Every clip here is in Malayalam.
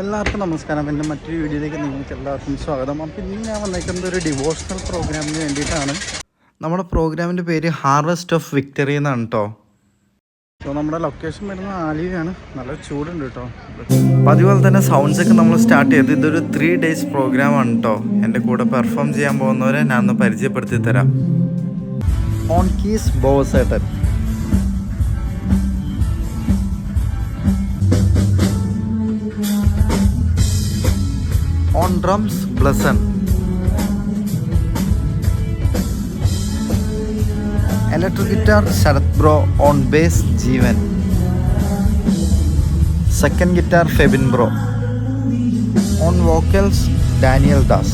എല്ലാവർക്കും നമസ്കാരം. എൻ്റെ മറ്റൊരു വീഡിയോയിലേക്ക് നിങ്ങൾക്ക് എല്ലാവർക്കും സ്വാഗതം. അപ്പോൾ ഇന്ന് ഞാൻ വന്നേക്കുന്നത് ഒരു ഡിവോഷണൽ പ്രോഗ്രാമിന് വേണ്ടിയിട്ടാണ്. നമ്മുടെ പ്രോഗ്രാമിൻ്റെ പേര് ഹാർവെസ്റ്റ് ഓഫ് വിക്ടറി എന്നാണ് കേട്ടോ. അപ്പോൾ നമ്മുടെ ലൊക്കേഷൻ വരുന്നത് ആലുവയാണ്. നല്ല ചൂടുണ്ട് കേട്ടോ. അപ്പോൾ അതുപോലെ തന്നെ സൗണ്ട്സൊക്കെ നമ്മൾ സ്റ്റാർട്ട് ചെയ്ത് ഇതൊരു 3 days പ്രോഗ്രാമാണ് കേട്ടോ. എൻ്റെ കൂടെ പെർഫോം ചെയ്യാൻ പോകുന്നവരെ ഞാൻ ഒന്ന് പരിചയപ്പെടുത്തി തരാം. ഓൺ കീസ് ബോസേട്ടൻ, on drums Blesson, electric guitar Sharath Bro, on bass Jeevan, second guitar Febin Bro, on vocals Daniel Das,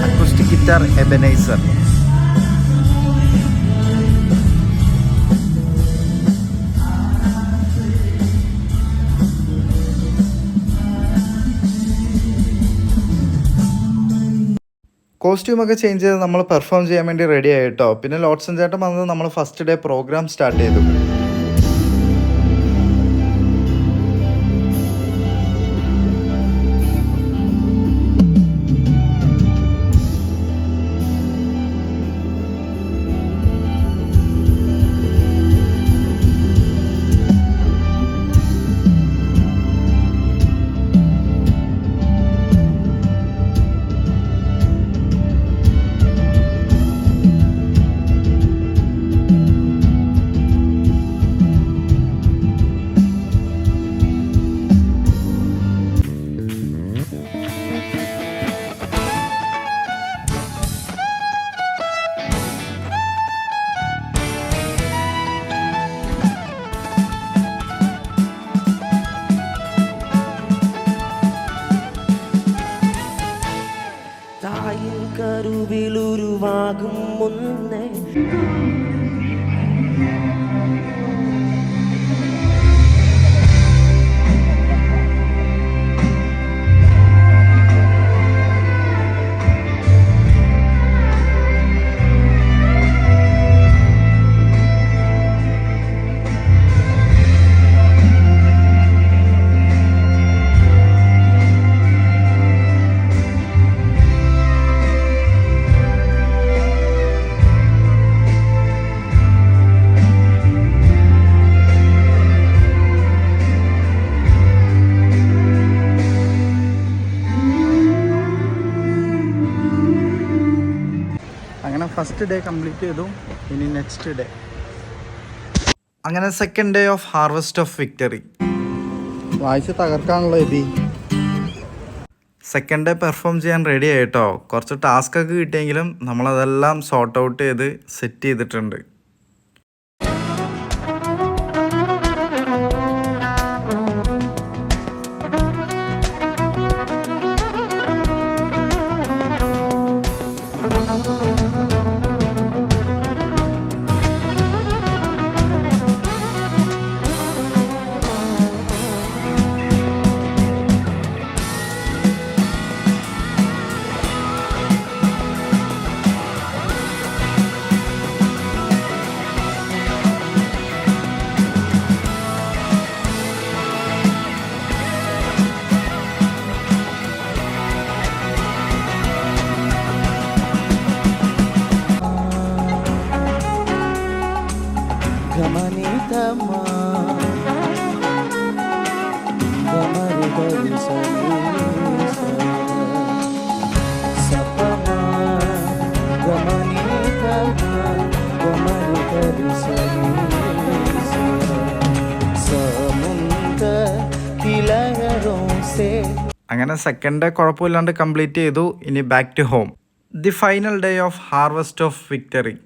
acoustic guitar Ebenezer, കോസ്റ്റ്യൂമൊക്കെ ചേഞ്ച് ചെയ്ത് നമ്മൾ പെർഫോം ചെയ്യാൻ വേണ്ടി റെഡി ആയി കേട്ടോ. പിന്നെ ലോട്ട്സൺ ചേട്ടൻ വന്നത് നമ്മൾ ഫസ്റ്റ് ഡേ പ്രോഗ്രാം സ്റ്റാർട്ട് ചെയ്തു. കരുവിലുരുവാകും മുന്നേ ഫസ്റ്റ് ഡേ കംപ്ലീറ്റ് ചെയ്തു. ഇനി നെക്സ്റ്റ് ഡേ. അങ്ങനെ second day of harvest of victory. വായിച്ച് തകർക്കാനുള്ള എബി. സെക്കൻഡ് ഡേ പെർഫോം ചെയ്യാൻ റെഡി ആയിട്ടോ. കുറച്ച് ടാസ്ക് ഒക്കെ കിട്ടിയെങ്കിലും നമ്മളതെല്ലാം സോർട്ട് ഔട്ട് ചെയ്ത് സെറ്റ് ചെയ്തിട്ടുണ്ട്. గమనితమా గమరి గరి సపమా గమనితమా గమరి గరి സമുദ്ര കിലഹരോं സേ. അങ്ങനെ സെക്കൻഡ് ഡേ കുഴപ്പമില്ലാണ്ട് കംപ്ലീറ്റ് ചെയ്തു. ഇനി back to home. The final day of harvest of victory.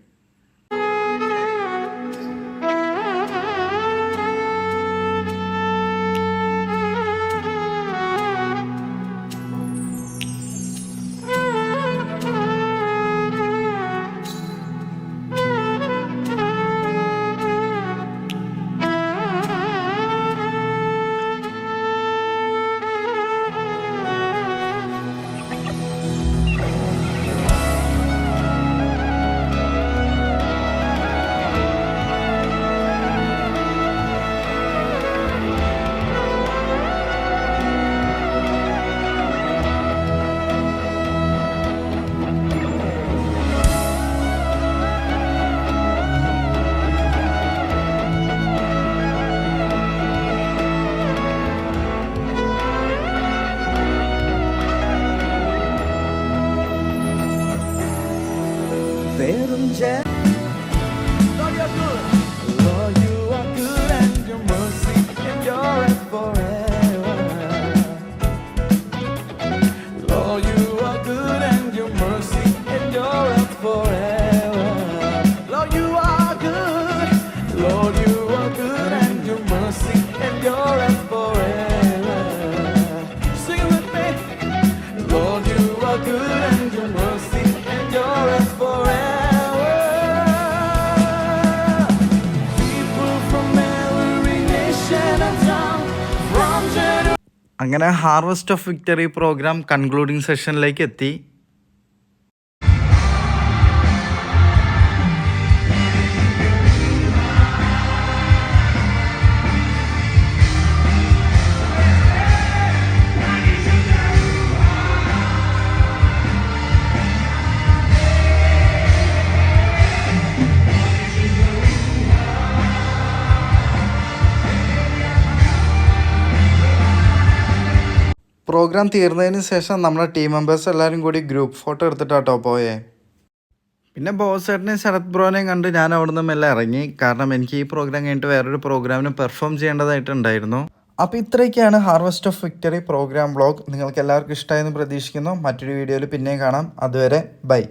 just Lord, you are good and your mercy endureth forever. Lord, you are good and your mercy endureth forever. Lord, you are good. Lord, you are good and your mercy endureth forever. Sing it with me. Lord, you are good and your mercy endureth forever. People from every nation and tongue, from generation. അങ്ങനെ harvest of victory program concluding സെഷനിലേക്ക് എത്തി. പ്രോഗ്രാം തീർന്നതിന് ശേഷം നമ്മുടെ ടീം മെമ്പേഴ്സ് എല്ലാവരും കൂടി ഗ്രൂപ്പ് ഫോട്ടോ എടുത്തിട്ടാട്ടോ പോയേ. പിന്നെ ബോസേട്ടനെയും ശരത് ബ്രോനെയും കണ്ട് ഞാൻ അവിടെ നിന്നും എല്ലാം ഇറങ്ങി. കാരണം എനിക്ക് ഈ പ്രോഗ്രാം കഴിഞ്ഞിട്ട് വേറൊരു പ്രോഗ്രാമിന് പെർഫോം ചെയ്യേണ്ടതായിട്ടുണ്ടായിരുന്നു. അപ്പോൾ ഇത്രയൊക്കെയാണ് harvest of victory program vlog. നിങ്ങൾക്ക് എല്ലാവർക്കും ഇഷ്ടമായെന്ന് പ്രതീക്ഷിക്കുന്നു. മറ്റൊരു വീഡിയോയിൽ പിന്നെയും കാണാം. അതുവരെ ബൈ.